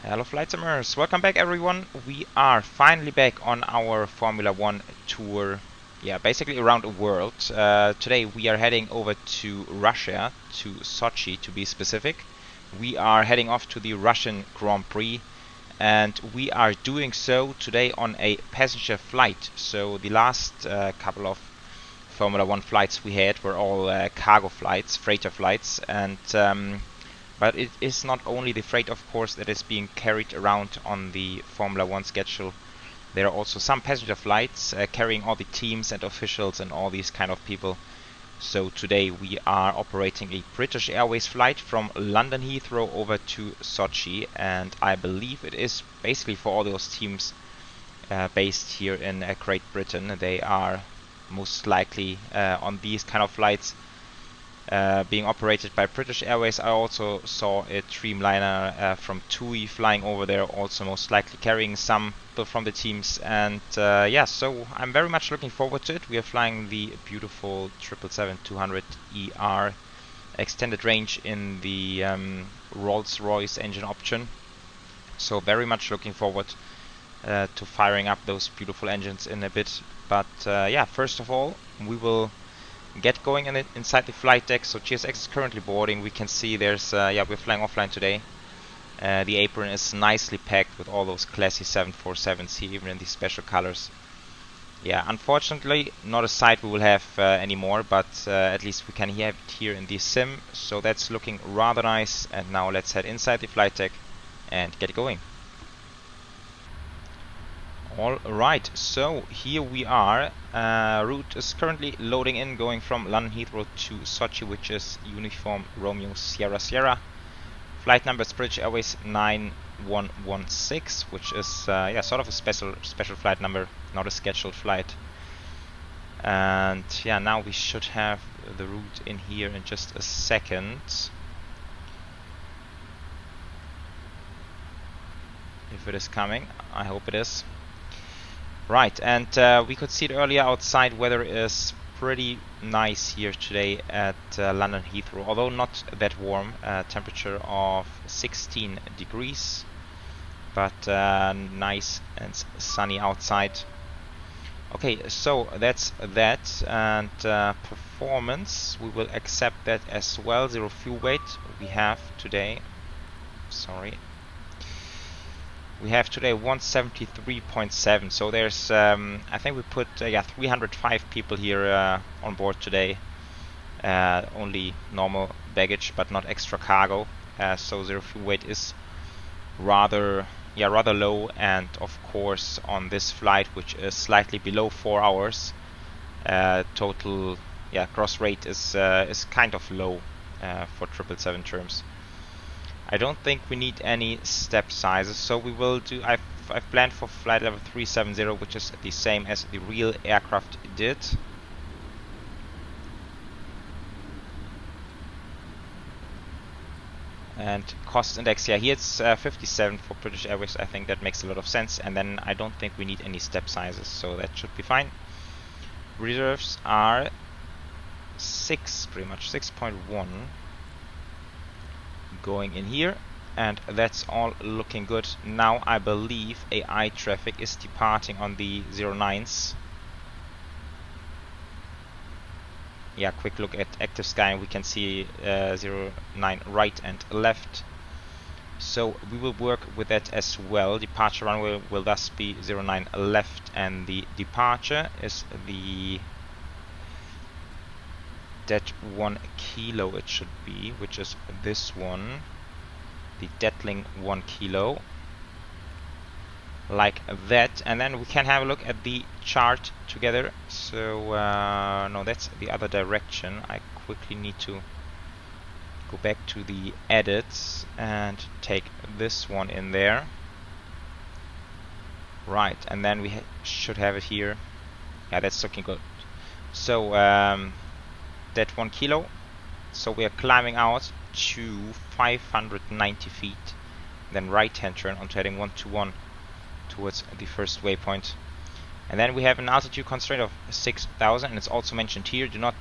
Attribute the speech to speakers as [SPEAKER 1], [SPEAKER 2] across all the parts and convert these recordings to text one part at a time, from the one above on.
[SPEAKER 1] Hello Flight Simmers, welcome back everyone. We are finally back on our Formula 1 tour, basically around the world. Today we are heading over to Russia, to Sochi to be specific. We are heading off to the Russian Grand Prix and we are doing so today on a passenger flight. So the last couple of Formula 1 flights we had were all cargo flights, freighter flights, and but it is not only the freight, of course, that is being carried around on the Formula 1 schedule. There are also some passenger flights carrying all the teams and officials and all these kind of people. So today we are operating a British Airways flight from London Heathrow over to Sochi, and I believe it is basically for all those teams based here in Great Britain. They are most likely on these kind of flights being operated by British Airways. I also saw a Dreamliner from TUI flying over there, also most likely carrying some people from the teams. And so I'm very much looking forward to it. We are flying the beautiful 777-200ER extended range in the Rolls-Royce engine option. So very much looking forward to firing up those beautiful engines in a bit. But first of all, we will get going inside the flight deck. So GSX is currently boarding. We can see there's we're flying offline today. The apron is nicely packed with all those classy 747s here, even in these special colors. Yeah, unfortunately not a sight we will have anymore, but at least we can have it here in the sim, so that's looking rather nice. And now let's head inside the flight deck and get going. Alright, so here we are. Route is currently loading in, going from London Heathrow to Sochi, which is Uniform Romeo Sierra Sierra. Flight number is British Airways 9116, which is sort of a special flight number, not a scheduled flight. And now we should have the route in here in just a second. If it is coming, I hope it is. Right, and we could see it earlier outside. Weather is pretty nice here today at London Heathrow, although not that warm. Temperature of 16 degrees, but nice and sunny outside. Okay, so that's that. And performance, we will accept that as well. Zero fuel weight we have today. We have today 173.7, so there's I think we put 305 people here on board today. Only normal baggage, but not extra cargo. So zero fuel weight is rather low, and of course on this flight, which is slightly below 4 hours, total gross rate is kind of low for 777 terms. I don't think we need any step sizes, so we will do. I've planned for flight level 370, which is the same as the real aircraft did. And cost index, here it's 57 for British Airways. I think that makes a lot of sense. And then I don't think we need any step sizes, so that should be fine. Reserves are 6, pretty much 6.1. Going in here, and that's all looking good. Now I believe AI traffic is departing on the 09s. Quick look at active sky, and we can see 09 right and left. So we will work with that as well. Departure runway will thus be 09 left, and the departure is the Det 1 kilo it should be, which is this one, the Detling 1 kilo, like that. And then we can have a look at the chart together. So no, that's the other direction. I quickly need to go back to the edits and take this one in there. Right, and then we should have it here. That's looking good. So that 1 kilo, so we are climbing out to 590 feet, then right hand turn onto heading 121 towards the first waypoint. And then we have an altitude constraint of 6,000, and it's also mentioned here, do not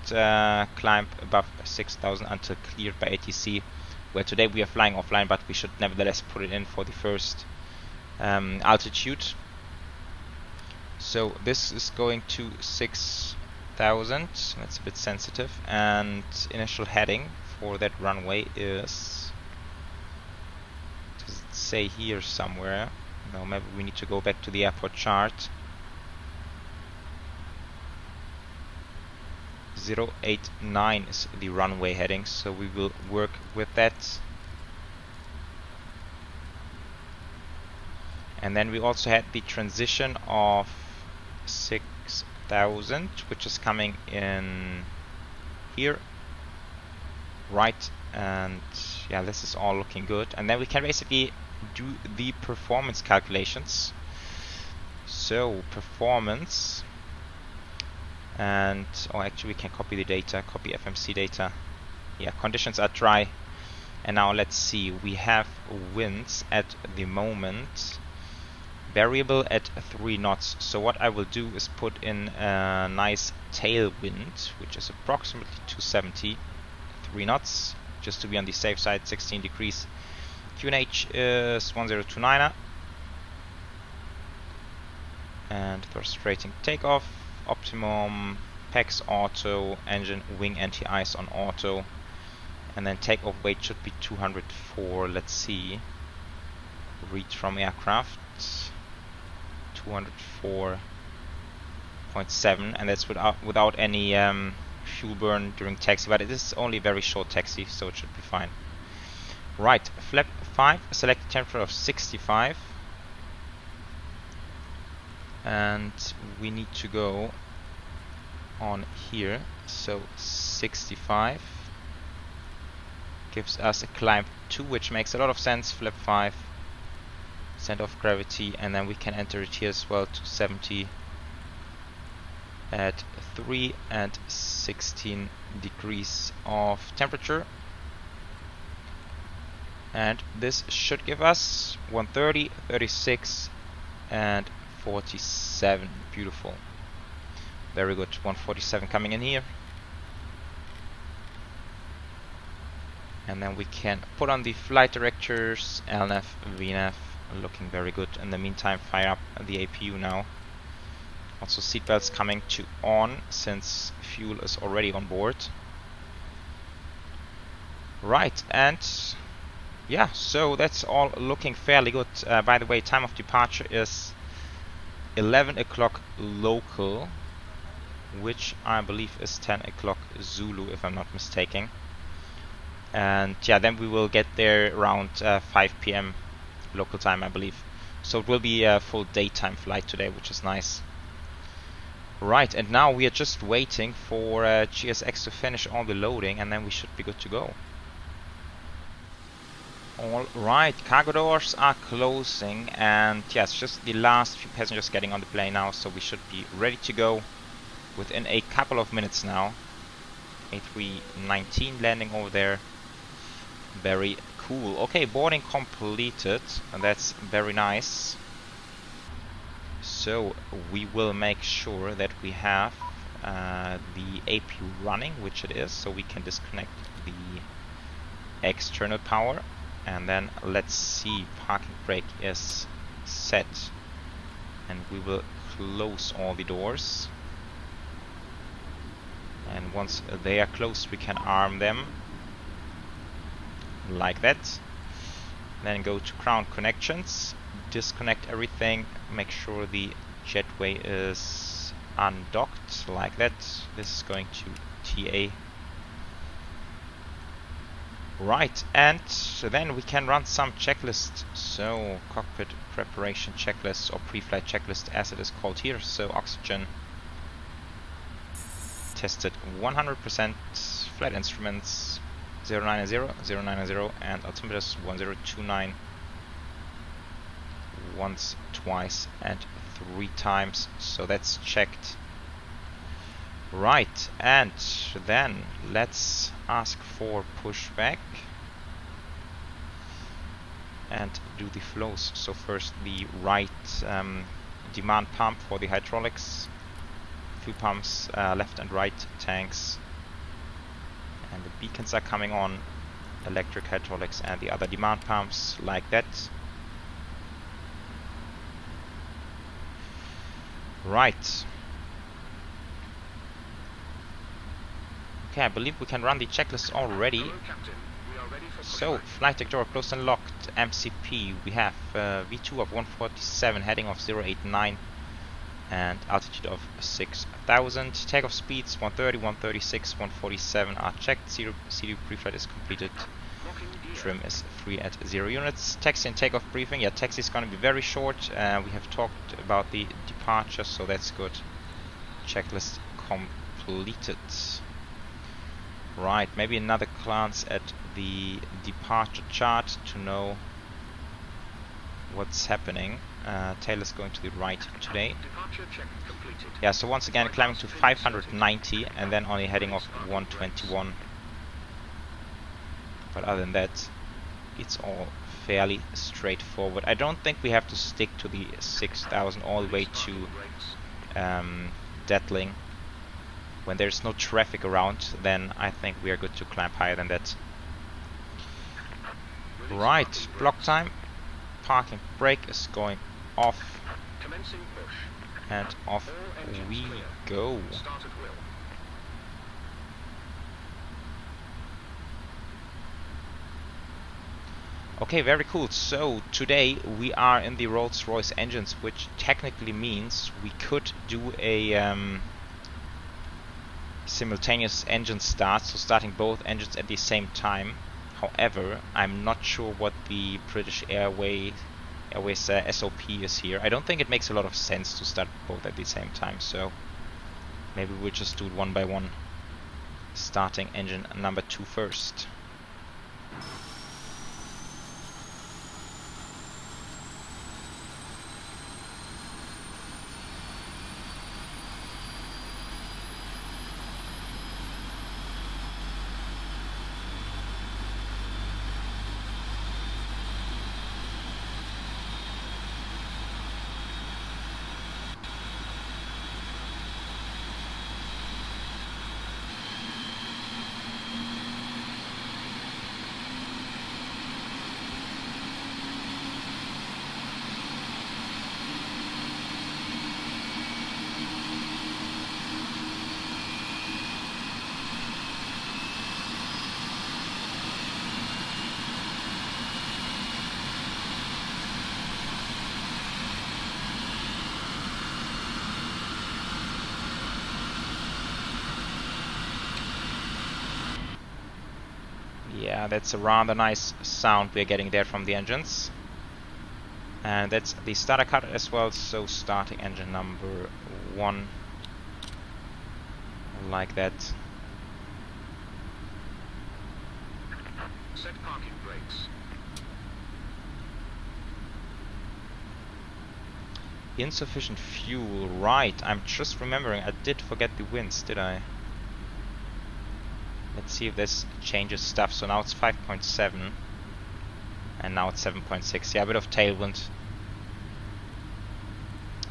[SPEAKER 1] climb above 6,000 until cleared by ATC. where today we are flying offline, but we should nevertheless put it in for the first altitude. So this is going to 6,000, that's a bit sensitive, and initial heading for that runway is, does it say here somewhere? No, maybe we need to go back to the airport chart. 089 is the runway heading, so we will work with that. And then we also had the transition of 6,000, which is coming in here, right? And yeah, this is all looking good. And then we can basically do the performance calculations. So performance, and actually we can copy the data, copy FMC data. Yeah, conditions are dry. And now let's see, we have winds at the moment, variable at 3 knots. So what I will do is put in a nice tailwind, which is approximately 270, 3 knots, just to be on the safe side, 16 degrees. QNH is 1029er. And thrust rating takeoff, optimum, PEX auto, engine wing anti-ice on auto. And then takeoff weight should be 204, let's see. Read from aircraft, 204.7, and that's without any fuel burn during taxi, but it is only a very short taxi, so it should be fine. Right, flap 5, select temperature of 65, and we need to go on here, so 65 gives us a climb 2, which makes a lot of sense. Flap 5, center of gravity, and then we can enter it here as well, 270 at 3 and 16 degrees of temperature. And this should give us 130, 36 and 47. Beautiful. Very good. 147 coming in here. And then we can put on the flight directors, LNAV, VNAV, looking very good. In the meantime, fire up the APU now. Also seatbelts coming to on, since fuel is already on board. Right, and yeah, so that's all looking fairly good. By the way, time of departure is 11 o'clock local, which I believe is 10 o'clock Zulu, if I'm not mistaken. And yeah, then we will get there around 5 p.m. local time, I believe. So it will be a full daytime flight today, which is nice. Right, and now we are just waiting for GSX to finish all the loading, and then we should be good to go. Alright, cargo doors are closing, and yes, just the last few passengers getting on the plane now, so we should be ready to go within a couple of minutes now. A319 landing over there. Very cool. Okay, boarding completed, and that's very nice. So we will make sure that we have the APU running, which it is, so we can disconnect the external power. And then let's see, parking brake is set, and we will close all the doors. And once they are closed, we can arm them like that. Then go to ground connections, disconnect everything, make sure the jetway is undocked like that. This is going to TA. Right, and then we can run some checklists. So cockpit preparation checklist, or pre-flight checklist as it is called here. So oxygen tested 100%, flight instruments 090, 090, and altimeters 1029 once, twice, and 3 times. So that's checked. Right, and then let's ask for pushback and do the flows. So first the right demand pump for the hydraulics, fuel pumps, left and right tanks, and the beacons are coming on. electric, hydraulics and the other demand pumps like that. Right. Okay, I believe we can run the checklist already. So, flight deck door closed and locked. MCP, we have V2 of 147, heading of 089 and altitude of 6000. Takeoff speeds 130, 136, 147 are checked. CD pre-flight is completed. Trim is free at 0 units. Taxi and takeoff briefing. Yeah, taxi is going to be very short. We have talked about the departure, so that's good. Checklist completed. Right, maybe another glance at the departure chart to know what's happening. Tail is going to the right today. Yeah, so once again climbing to 590 and then only heading off 121. But other than that, it's all fairly straightforward. I don't think we have to stick to the 6000 all the way to Detling. When there's no traffic around, then I think we are good to climb higher than that. Right, block time. Parking brake is going off. And off we go. Okay, very cool. So today we are in the Rolls-Royce engines, which technically means we could do a simultaneous engine start, so starting both engines at the same time. However, I'm not sure what the British Airways SOP is here. I don't think it makes a lot of sense to start both at the same time, so maybe we'll just do it one by one, starting engine number 2 first. Yeah, that's a rather nice sound we're getting there from the engines. And that's the starter cut as well, so starting engine number 1 like that. Set parking brakes. Insufficient fuel, right. I'm just remembering, I did forget the winds, did I? Let's see if this changes stuff. So now it's 5.7 and now it's 7.6. Yeah, a bit of tailwind.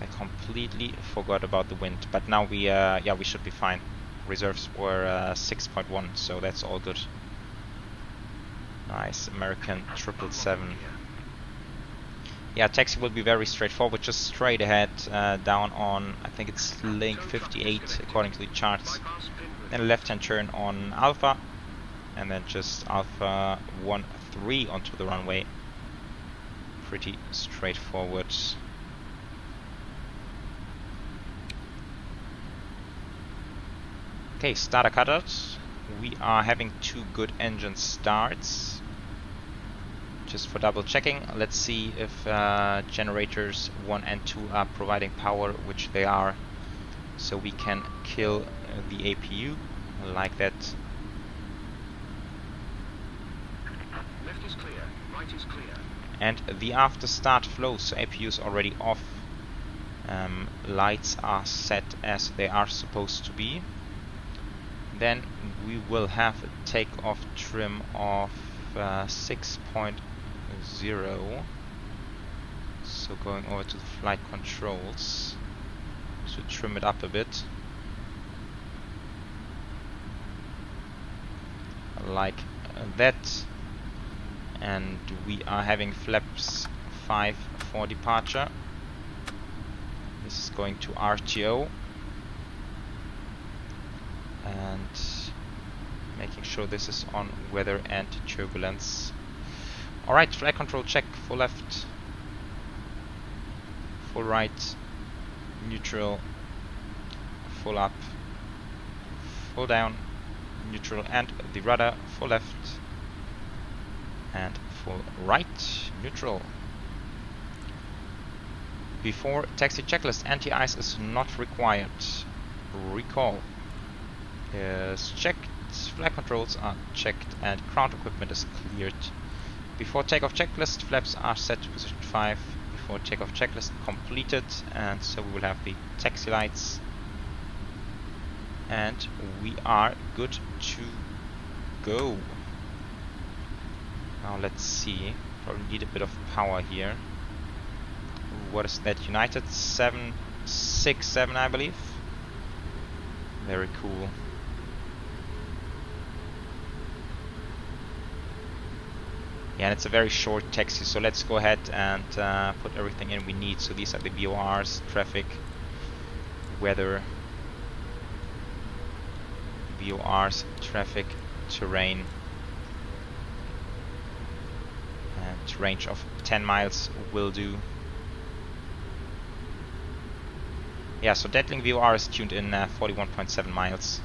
[SPEAKER 1] I completely forgot about the wind, but now we yeah, we should be fine. Reserves were 6.1, so that's all good. Nice, American 777. Yeah, taxi will be very straightforward, just straight ahead down on, I think it's link 58 according to the charts. Then a left-hand turn on Alpha, and then just Alpha 13 onto the runway. Pretty straightforward. Okay, starter cutout. We are having 2 good engine starts. Just for double checking, let's see if generators 1 and 2 are providing power, which they are. So we can kill the APU like that. Left is clear, right is clear. And the after start flows, so APU is already off. Lights are set as they are supposed to be. Then we will have a takeoff trim of 6.0. So going over to the flight controls to trim it up a bit. Like that. And we are having flaps 5 for departure. This is going to RTO. And making sure this is on weather and turbulence. Alright, flight control check, full left, full right, neutral, full up, full down, neutral, and the rudder, full left, and full right, neutral. Before taxi checklist, anti-ice is not required. Recall is checked, flight controls are checked, and ground equipment is cleared. Before takeoff checklist, flaps are set to position 5. Before takeoff checklist completed, and so we will have the taxi lights. And we are good to go. Now let's see. Probably need a bit of power here. Ooh, what is that? United 767, I believe. Very cool. Yeah, and it's a very short taxi, so let's go ahead and put everything in we need. So these are the VORs, traffic, weather, VORs, traffic, terrain, and range of 10 miles will do. Yeah, so Deadling VOR is tuned in 41.7 miles.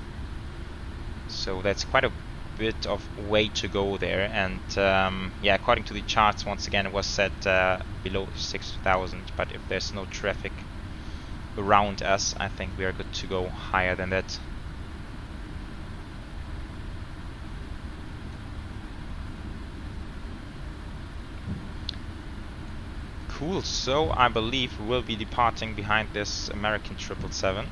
[SPEAKER 1] So that's quite a bit of way to go there, and yeah, according to the charts, once again it was set below 6,000, but if there's no traffic around us, I think we are good to go higher than that. Cool, so I believe we will be departing behind this American 777.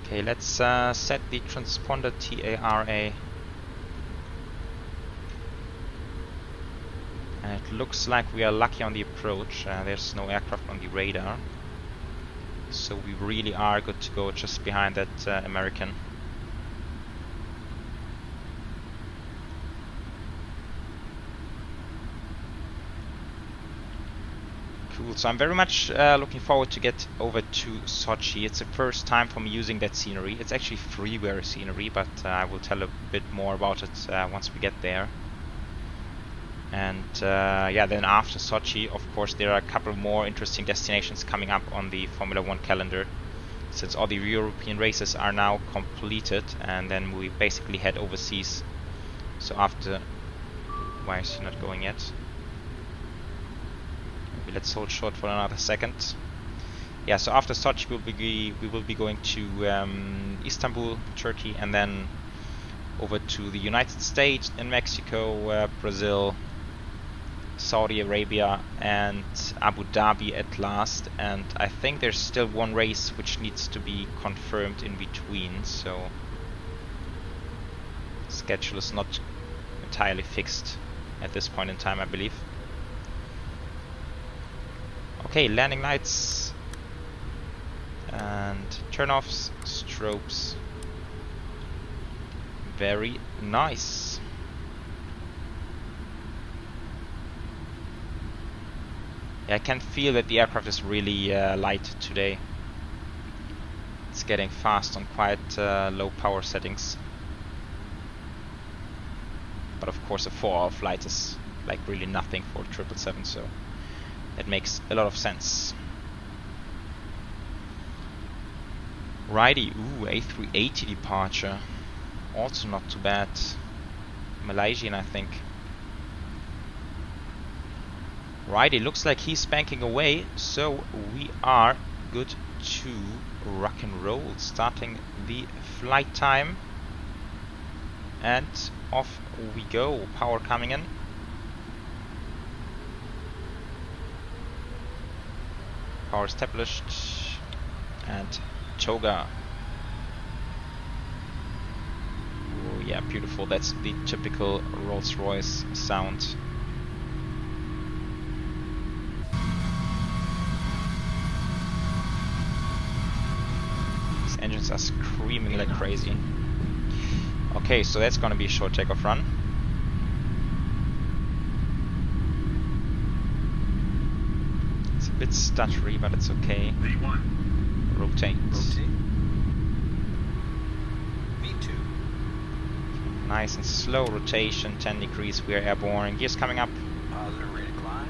[SPEAKER 1] Okay, let's set the transponder TARA. And it looks like we are lucky on the approach. There's no aircraft on the radar. So we really are good to go just behind that American. Cool, so I'm very much looking forward to get over to Sochi. It's the first time for me using that scenery. It's actually freeware scenery, but I will tell a bit more about it once we get there. And yeah, then after Sochi, of course, there are a couple more interesting destinations coming up on the Formula 1 calendar, since all the European races are now completed, and then we basically head overseas. So after... Why is he not going yet? Maybe let's hold short for another second. Yeah, so after Sochi we will be going to Istanbul, Turkey, and then over to the United States and Mexico, Brazil, Saudi Arabia, and Abu Dhabi at last. And I think there's still one race which needs to be confirmed in between, so schedule is not entirely fixed at this point in time, I believe. Okay, landing lights and turn-offs, strobes. Very nice. Yeah, I can feel that the aircraft is really light today. It's getting fast on quite low power settings. But of course a 4-hour flight is like really nothing for 777, so it makes a lot of sense. Righty, ooh, A380 departure. Also not too bad. Malaysian, I think. Righty, looks like he's banking away, so we are good to rock and roll. Starting the flight time. And off we go. Power coming in. Power established. And toga. Yeah, beautiful. That's the typical Rolls-Royce sound. These engines are screaming like crazy. Okay, so that's gonna be a short takeoff run. It's a bit stuttery, but it's okay.
[SPEAKER 2] V1.
[SPEAKER 1] Rotate.
[SPEAKER 2] V2.
[SPEAKER 1] Nice and slow rotation, 10 degrees, we are airborne. Gears coming up.
[SPEAKER 2] Positive rate of climb.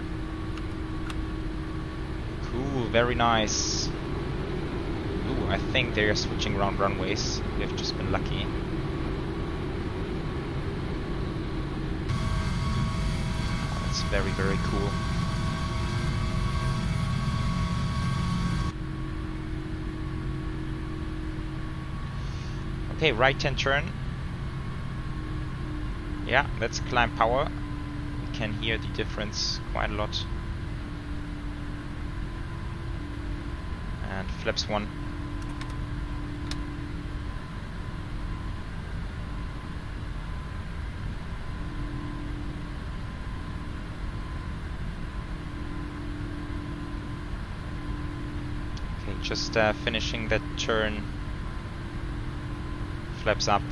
[SPEAKER 1] Cool, very nice. Ooh, I think they're switching around runways. We have just been lucky. Oh, that's very, very cool. Okay, right-hand turn. Yeah, that's climb power. We can hear the difference quite a lot. And flaps 1. Okay, just finishing that turn. Flaps up.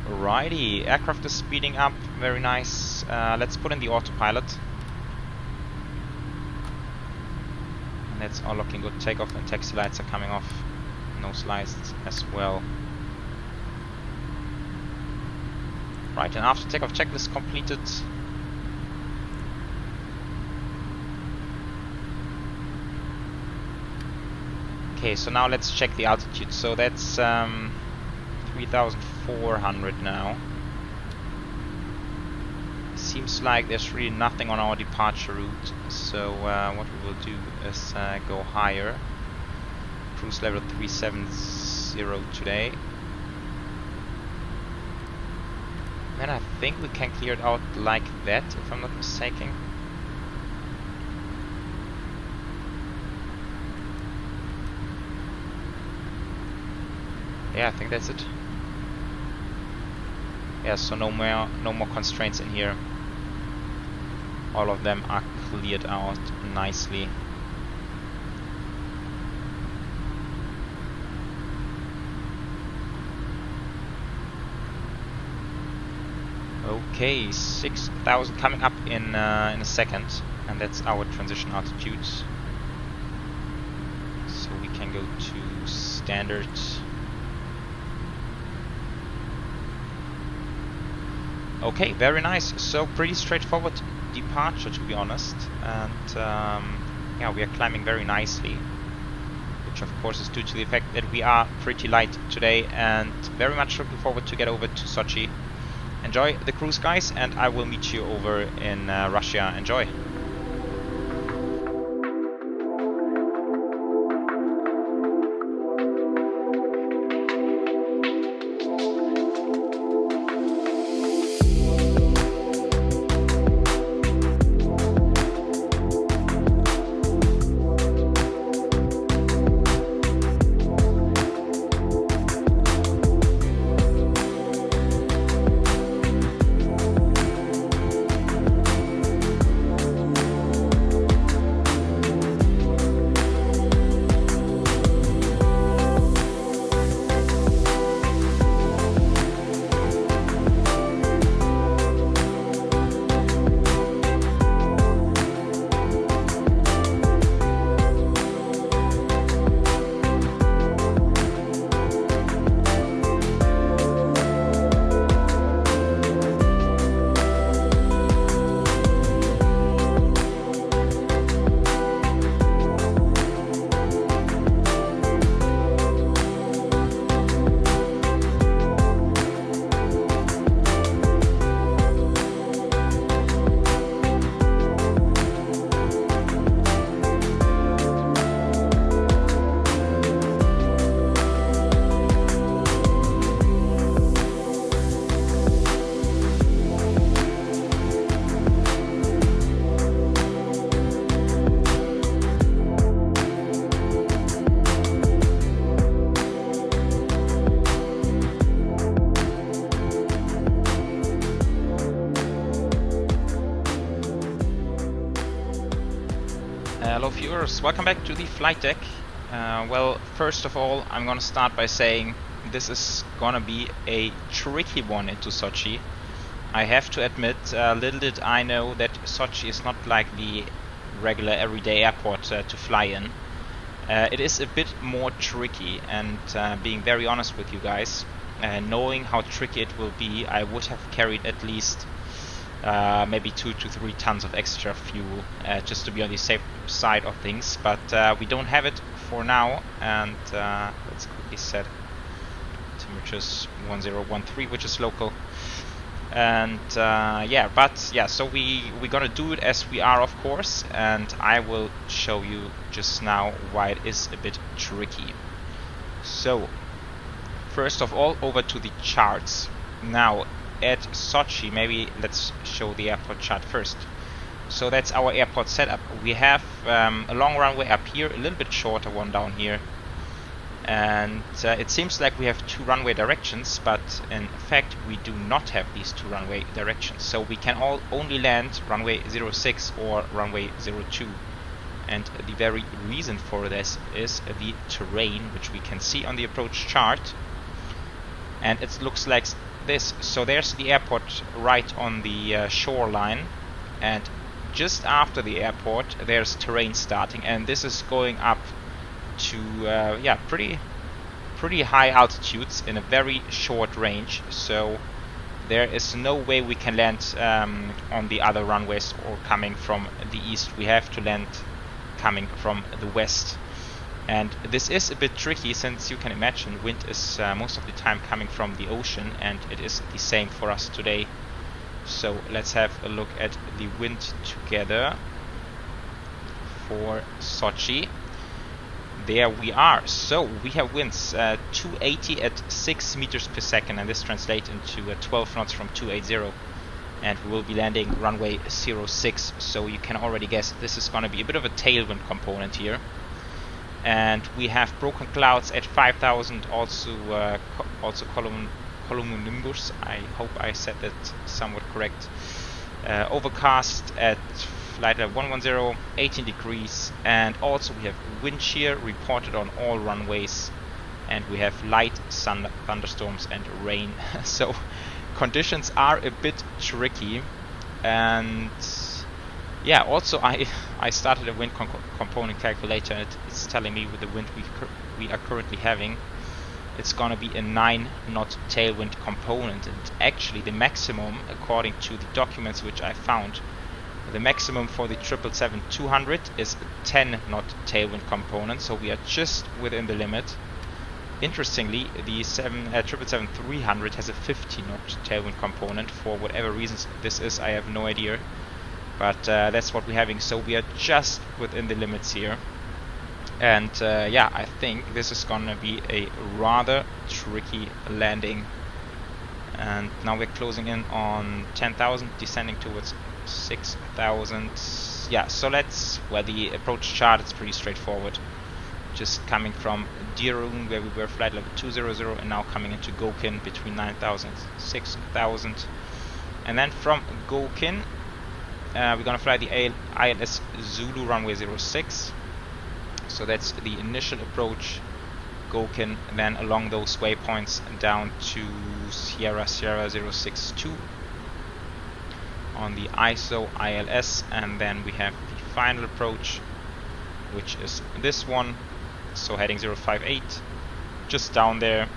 [SPEAKER 1] Alrighty, aircraft is speeding up, very nice. Let's put in the autopilot. And that's all looking good. Takeoff and taxi lights are coming off. Nose lights as well. Right, and after takeoff checklist completed. Okay, so now let's check the altitude. So that's 3,400 now. Seems like there's really nothing on our departure route. So what we will do is go higher. Cruise level 370 today. And I think we can clear it out like that, if I'm not mistaken. Yeah, I think that's it. Yeah, so no more constraints in here. All of them are cleared out nicely. Okay, 6,000 coming up in a second, and that's our transition altitude. So we can go to standard. Okay, very nice. So pretty straightforward departure, to be honest, and yeah, we are climbing very nicely, which of course is due to the fact that we are pretty light today, and very much looking forward to get over to Sochi. Enjoy the cruise, guys, and I will meet you over in Russia. Enjoy! Hello viewers, welcome back to the flight deck. Well, first of all, I'm gonna start by saying this is gonna be a tricky one into Sochi. I have to admit, little did I know that Sochi is not like the regular everyday airport to fly in. It is a bit more tricky, and being very honest with you guys, knowing how tricky it will be, I would have carried at least maybe 2 to 3 tons of extra fuel just to be on the safe side of things, but we don't have it for now. And let's quickly set temperatures 1013, which is local. And so we're gonna do it as we are, of course, and I will show you just now why it is a bit tricky. So first of all, over to the charts. Now at Sochi, maybe let's show the airport chart first. So that's our airport setup. We have a long runway up here, a little bit shorter one down here, and it seems like we have 2 runway directions, but in fact we do not have these 2 runway directions. So we can only land runway 06 or runway 02. And the very reason for this is the terrain, which we can see on the approach chart. And it looks like this. So there's the airport right on the shoreline, and just after the airport there's terrain starting, and this is going up to pretty high altitudes in a very short range. So there is no way we can land on the other runways or coming from the east. We have to land coming from the west. And this is a bit tricky, since you can imagine wind is most of the time coming from the ocean, and it is the same for us today. So let's have a look at the wind together for Sochi. There we are. So we have winds 280 at 6 meters per second, and this translates into 12 knots from 280. And we will be landing runway 06, so you can already guess this is going to be a bit of a tailwind component here. And we have broken clouds at 5,000, also cumulonimbus. I hope I said that somewhat correct. Overcast at flight level 110, 18 degrees, and also we have wind shear reported on all runways, and we have light thunderstorms and rain. So conditions are a bit tricky. And yeah, also I started a wind component calculator, and it's telling me with the wind we are currently having, it's gonna be a 9-knot tailwind component. And actually the maximum, according to the documents which I found, the maximum for the 777-200 is a 10-knot tailwind component, so we are just within the limit. Interestingly, the 777-300 has a 50-knot tailwind component. For whatever reasons this is, I have no idea. But that's what we're having, so we are just within the limits here. And I think this is gonna be a rather tricky landing. And now we're closing in on 10,000, descending towards 6,000. Yeah, so the approach chart is pretty straightforward. Just coming from Dirun, where we were flight level 200, and now coming into Gokin between 9,000 and 6,000. And then from Gokin, we're gonna fly the ILS Zulu runway 06. So that's the initial approach, Gokin, and then along those waypoints down to Sierra 062 on the ISO ILS, and then we have the final approach, which is this one. So heading 058, just down there.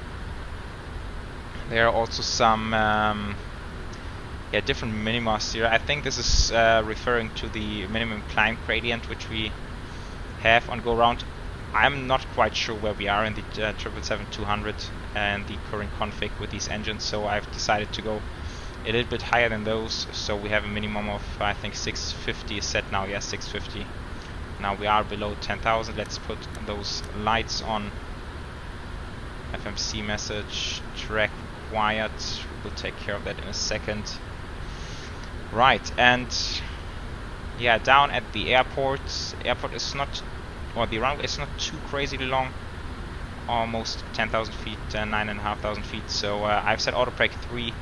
[SPEAKER 1] There are also some different minimas here. I think this is referring to the minimum climb gradient which we have on go round. I'm not quite sure where we are in the 777-200 and the current config with these engines, so I've decided to go a little bit higher than those. So we have a minimum of, I think, 650 is set now. Yeah, 650. Now we are below 10,000. Let's put those lights on. FMC message, track required. We'll take care of that in a second. Right, and yeah, down at the airport is not, or the runway is not too crazily long, almost 10,000 feet, 9,500 feet. So I've set auto brake 3.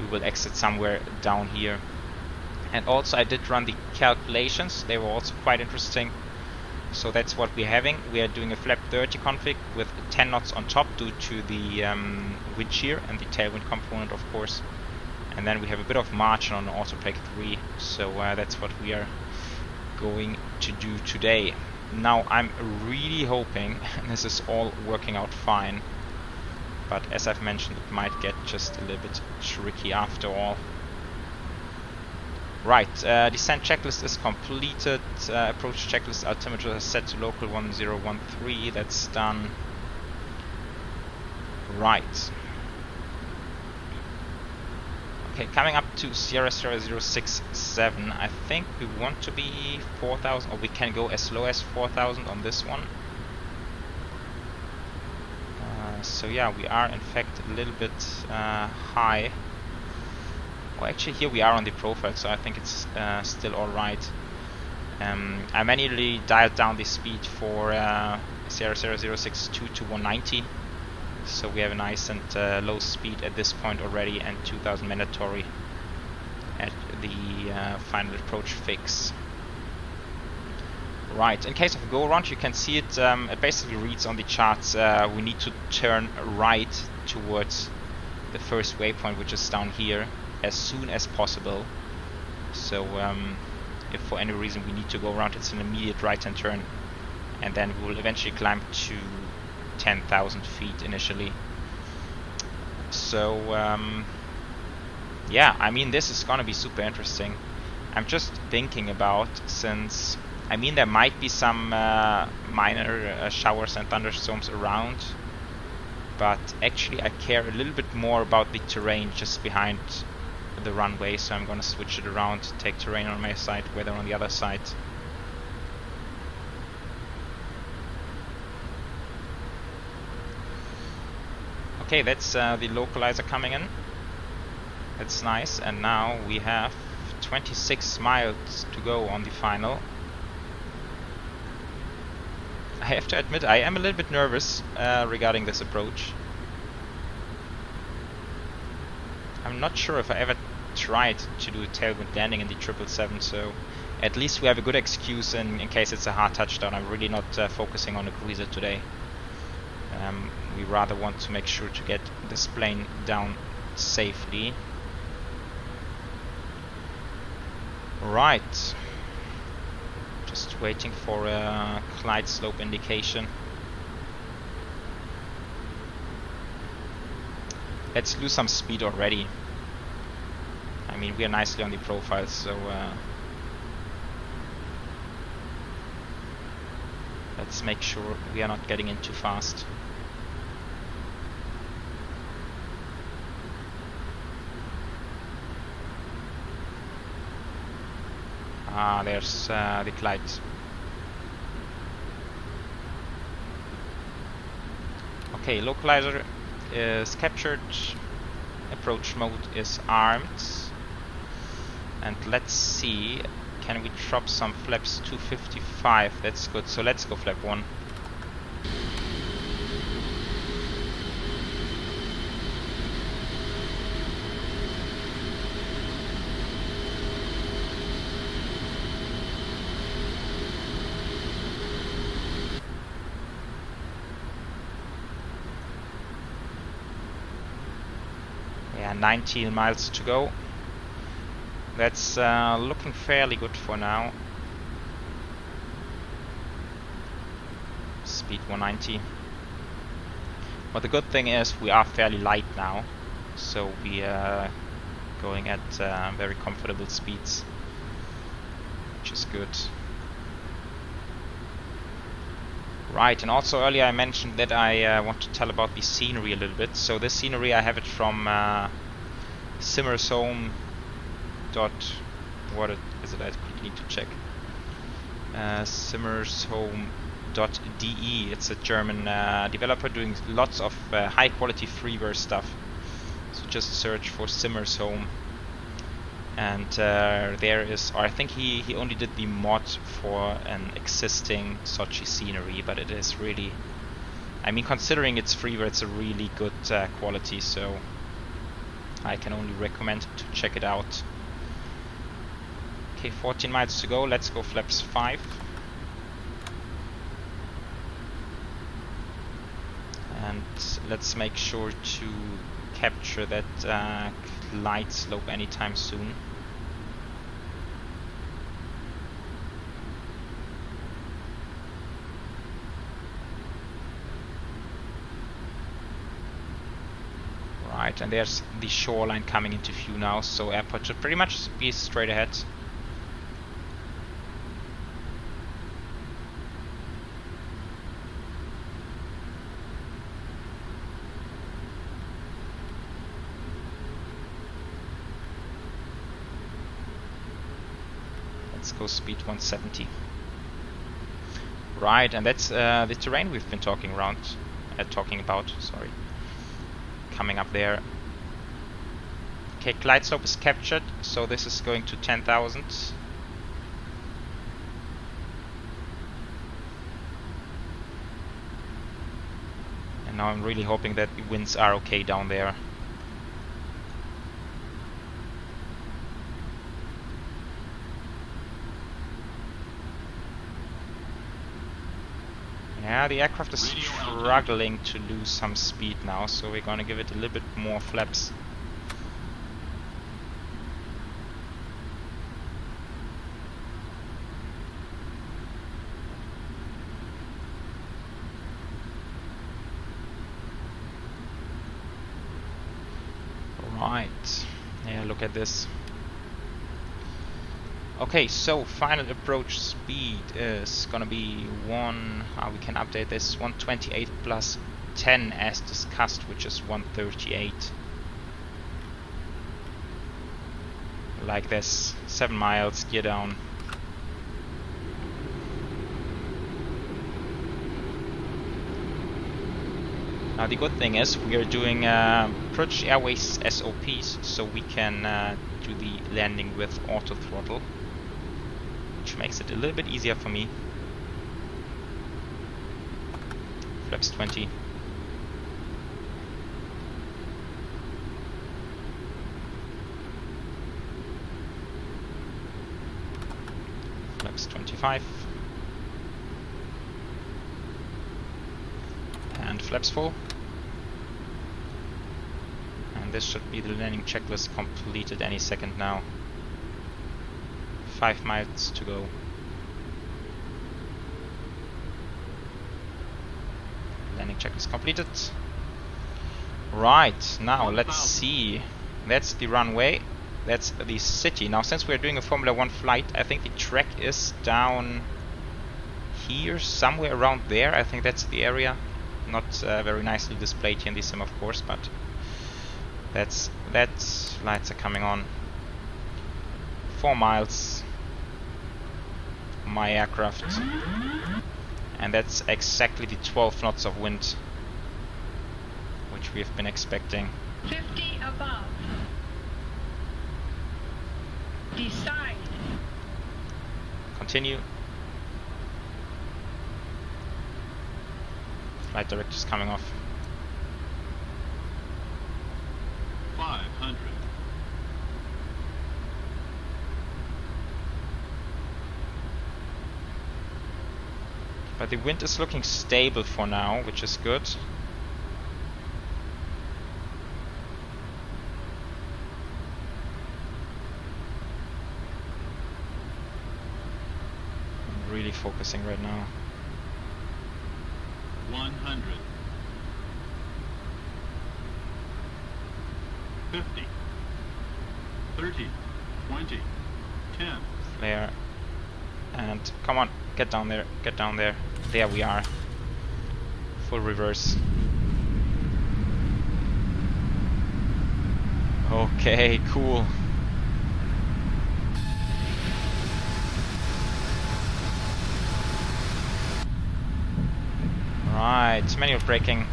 [SPEAKER 1] We will exit somewhere down here. And also I did run the calculations. They were also quite interesting. So that's what we're having. We are doing a flap 30 config with 10 knots on top due to the wind shear and the tailwind component, of course. And then we have a bit of margin on autoplake 3, so that's what we are going to do today. Now I'm really hoping this is all working out fine, but as I've mentioned, it might get just a little bit tricky after all. Right, descent checklist is completed, approach checklist altimeter is set to local 1013, that's done. Right. Okay, coming up to Sierra 067, I think we want to be 4,000, or we can go as low as 4,000 on this one. So yeah, we are in fact a little bit high. Well, actually here we are on the profile, so I think it's still alright. I manually dialed down the speed for Sierra 062 to 190. So we have a nice and low speed at this point already, and 2000 mandatory at the final approach fix. Right, in case of a go-around, you can see it, it basically reads on the charts we need to turn right towards the first waypoint, which is down here, as soon as possible. So if for any reason we need to go around, it's an immediate right-hand turn, and then we will eventually climb to 10,000 feet initially. So yeah, I mean, this is gonna be super interesting. I'm just thinking about, since I mean there might be some minor showers and thunderstorms around, but actually I care a little bit more about the terrain just behind the runway, so I'm gonna switch it around, take terrain on my side, weather on the other side. Okay, that's the localizer coming in. That's nice, and now we have 26 miles to go on the final. I have to admit, I am a little bit nervous regarding this approach. I'm not sure if I ever tried to do a tailwind landing in the 777, so at least we have a good excuse in case it's a hard touchdown. I'm really not focusing on a cruiser today. We rather want to make sure to get this plane down safely. Right. Just waiting for a glide slope indication. Let's lose some speed already. I mean, we are nicely on the profile, so let's make sure we are not getting in too fast. Ah, there's the glide. Okay, localizer is captured. Approach mode is armed. And let's see, can we drop some flaps 255? That's good, so let's go flap 1. Yeah, 19 miles to go. That's looking fairly good for now. Speed 190. But the good thing is we are fairly light now, so we are going at very comfortable speeds, which is good. Right, and also earlier I mentioned that I want to tell about the scenery a little bit. So this scenery, I have it from Simmershome. What is it? I quickly need to check. Simmershome.de. It's a German developer doing lots of high quality freeware stuff. So just search for Simmershome, and there is, or I think he only did the mod for an existing Sochi scenery, but it is really, I mean, considering it's freeware, it's a really good quality, so I can only recommend to check it out. Okay, 14 miles to go, let's go flaps 5. And let's make sure to capture that glide slope anytime soon. Right, and there's the shoreline coming into view now, so airport should pretty much be straight ahead. Let's go speed 170. Right, and that's the terrain we've been talking about. Sorry. Coming up there. Okay, glide slope is captured, so this is going to 10,000. And now I'm really hoping that the winds are okay down there. Yeah, the aircraft is struggling to lose some speed now, so we're gonna give it a little bit more flaps. Right, yeah, look at this. Okay, so final approach speed is gonna be we can update this, 128 plus 10 as discussed, which is 138. Like this, 7 miles, gear down. Now the good thing is we are doing British Airways SOPs, so we can do the landing with auto throttle, which makes it a little bit easier for me. Flaps 20. Flaps 25. And flaps full. And this should be the landing checklist completed any second now. 5 miles to go. Landing checklist completed. Right, now let's see. That's the runway. That's the city. Now since we're doing a Formula 1 flight, I think the track is down here, somewhere around there. I think that's the area. Not very nicely displayed here in the sim, of course, but that lights are coming on. 4 miles. My aircraft. And that's exactly the 12 knots of wind which we have been expecting.
[SPEAKER 3] 50 above. Decide.
[SPEAKER 1] Continue. Flight director's coming off.
[SPEAKER 4] 500.
[SPEAKER 1] But the wind is looking stable for now, which is good. I'm really focusing right now.
[SPEAKER 4] 100. 50. 30. 20. 10.
[SPEAKER 1] Flare. And come on, get down there, get down there. There we are. Full reverse. Okay, cool. Right, manual braking.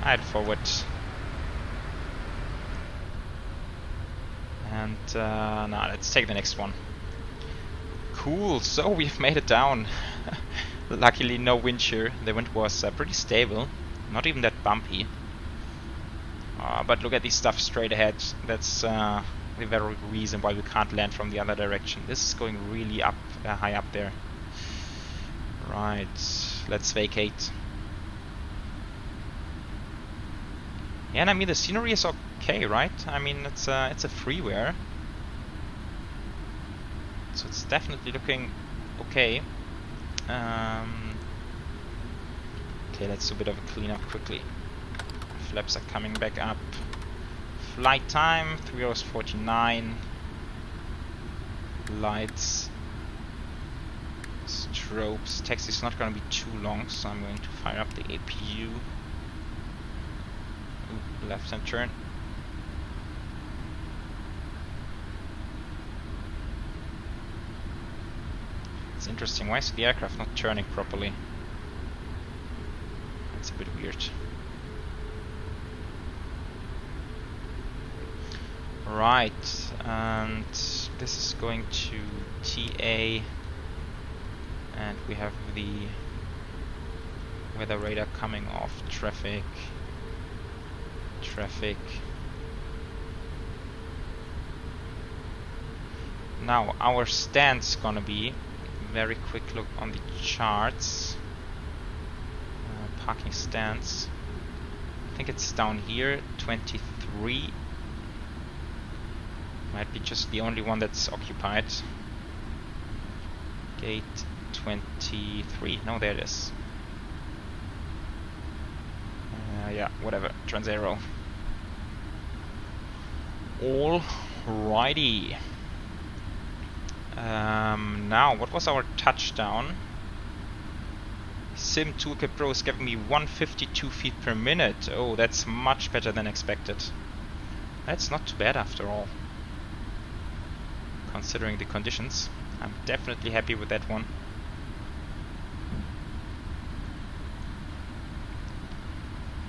[SPEAKER 1] Head forward. And now let's take the next one. Cool, so we've made it down. Luckily no wind shear. The wind was pretty stable, not even that bumpy. But look at this stuff straight ahead. That's the very reason why we can't land from the other direction. This is going really up, high up there. Right, let's vacate. Yeah, and I mean the scenery is okay, right? I mean it's a freeware, so it's definitely looking okay. Okay, let's do a bit of a cleanup quickly. Flaps are coming back up. Flight time 3 hours 49. Lights, strobes. Taxi is not going to be too long, so I'm going to fire up the APU. Ooh, left-hand turn. It's interesting. Why is the aircraft not turning properly? It's a bit weird. Right, and this is going to TA, and we have the weather radar coming off. Traffic. Now our stand's gonna be, very quick look on the charts. Parking stands. I think it's down here, 23. Might be just the only one that's occupied. Gate 23. No, there it is. Yeah, whatever. Transaero. Alrighty. Now, what was our touchdown? Sim Toolkit Pro is giving me 152 feet per minute. Oh, that's much better than expected. That's not too bad after all, considering the conditions. I'm definitely happy with that one.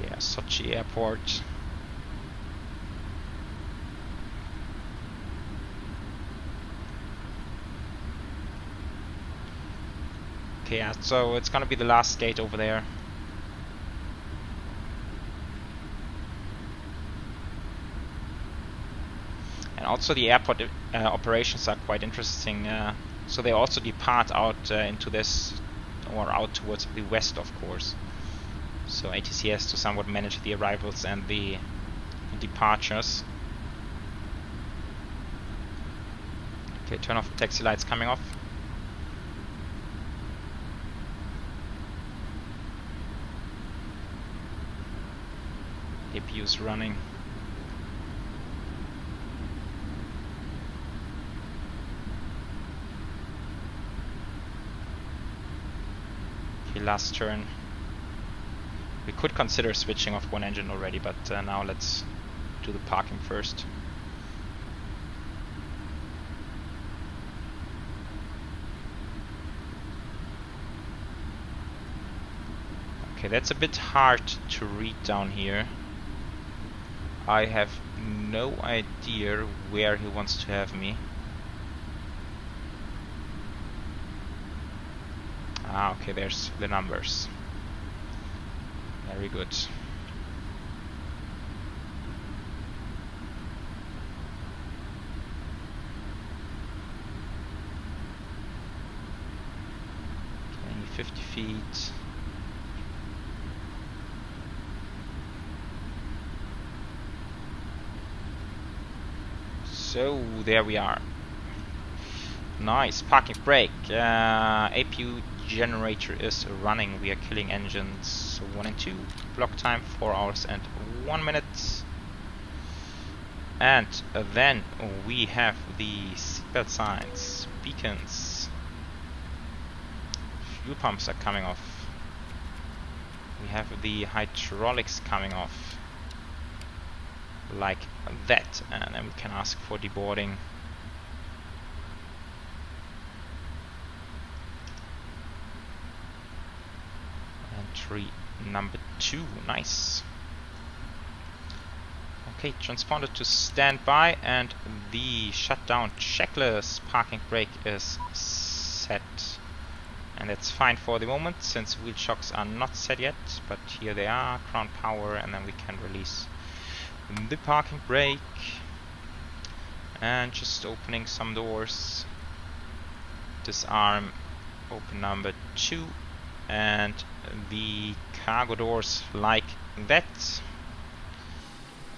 [SPEAKER 1] Yeah, Sochi Airport. Okay, yeah, so it's gonna be the last gate over there. And also the airport operations are quite interesting. So they also depart out into this, or out towards the west, of course. So ATC has to somewhat manage the arrivals and the departures. Okay, turn off the taxi lights coming off. APU is running. Okay, last turn. We could consider switching off one engine already, but now let's do the parking first. Okay, that's a bit hard to read down here. I have no idea where he wants to have me. Ah, okay, there's the numbers. Very good. Okay, 50 feet. So there we are. Nice parking brake. APU generator is running. We are killing engines 1 and 2. Block time 4 hours and 1 minute. And then we have the seatbelt signs, beacons. Fuel pumps are coming off. We have the hydraulics coming off, like that, and then we can ask for deboarding. Entry number 2, nice. Okay, transponder to standby, and the shutdown checklist parking brake is set. And that's fine for the moment, since wheel shocks are not set yet, but here they are, ground power, and then we can release the parking brake. And just opening some doors. Disarm, open number 2, and the cargo doors like that.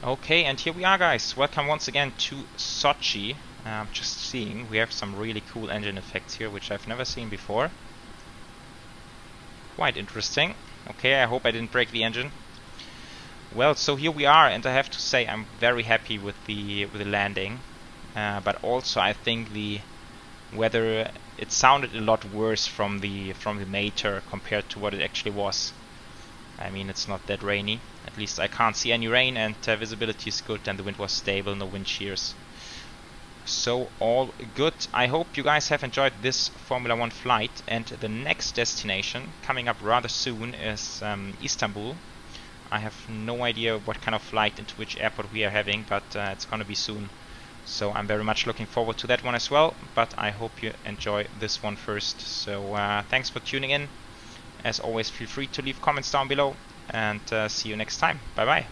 [SPEAKER 1] Okay, and here we are, guys. Welcome once again to Sochi. Just seeing, we have some really cool engine effects here, which I've never seen before. Quite interesting. Okay, I hope I didn't break the engine. Well, so here we are, and I have to say I'm very happy with the landing. But also I think the weather, it sounded a lot worse from the Mater compared to what it actually was. I mean, it's not that rainy. At least I can't see any rain, and visibility is good, and the wind was stable, no wind shears. So all good. I hope you guys have enjoyed this Formula 1 flight, and the next destination coming up rather soon is Istanbul. I have no idea what kind of flight into which airport we are having, but it's gonna be soon. So I'm very much looking forward to that one as well, but I hope you enjoy this one first. So thanks for tuning in. As always, feel free to leave comments down below, and see you next time. Bye bye.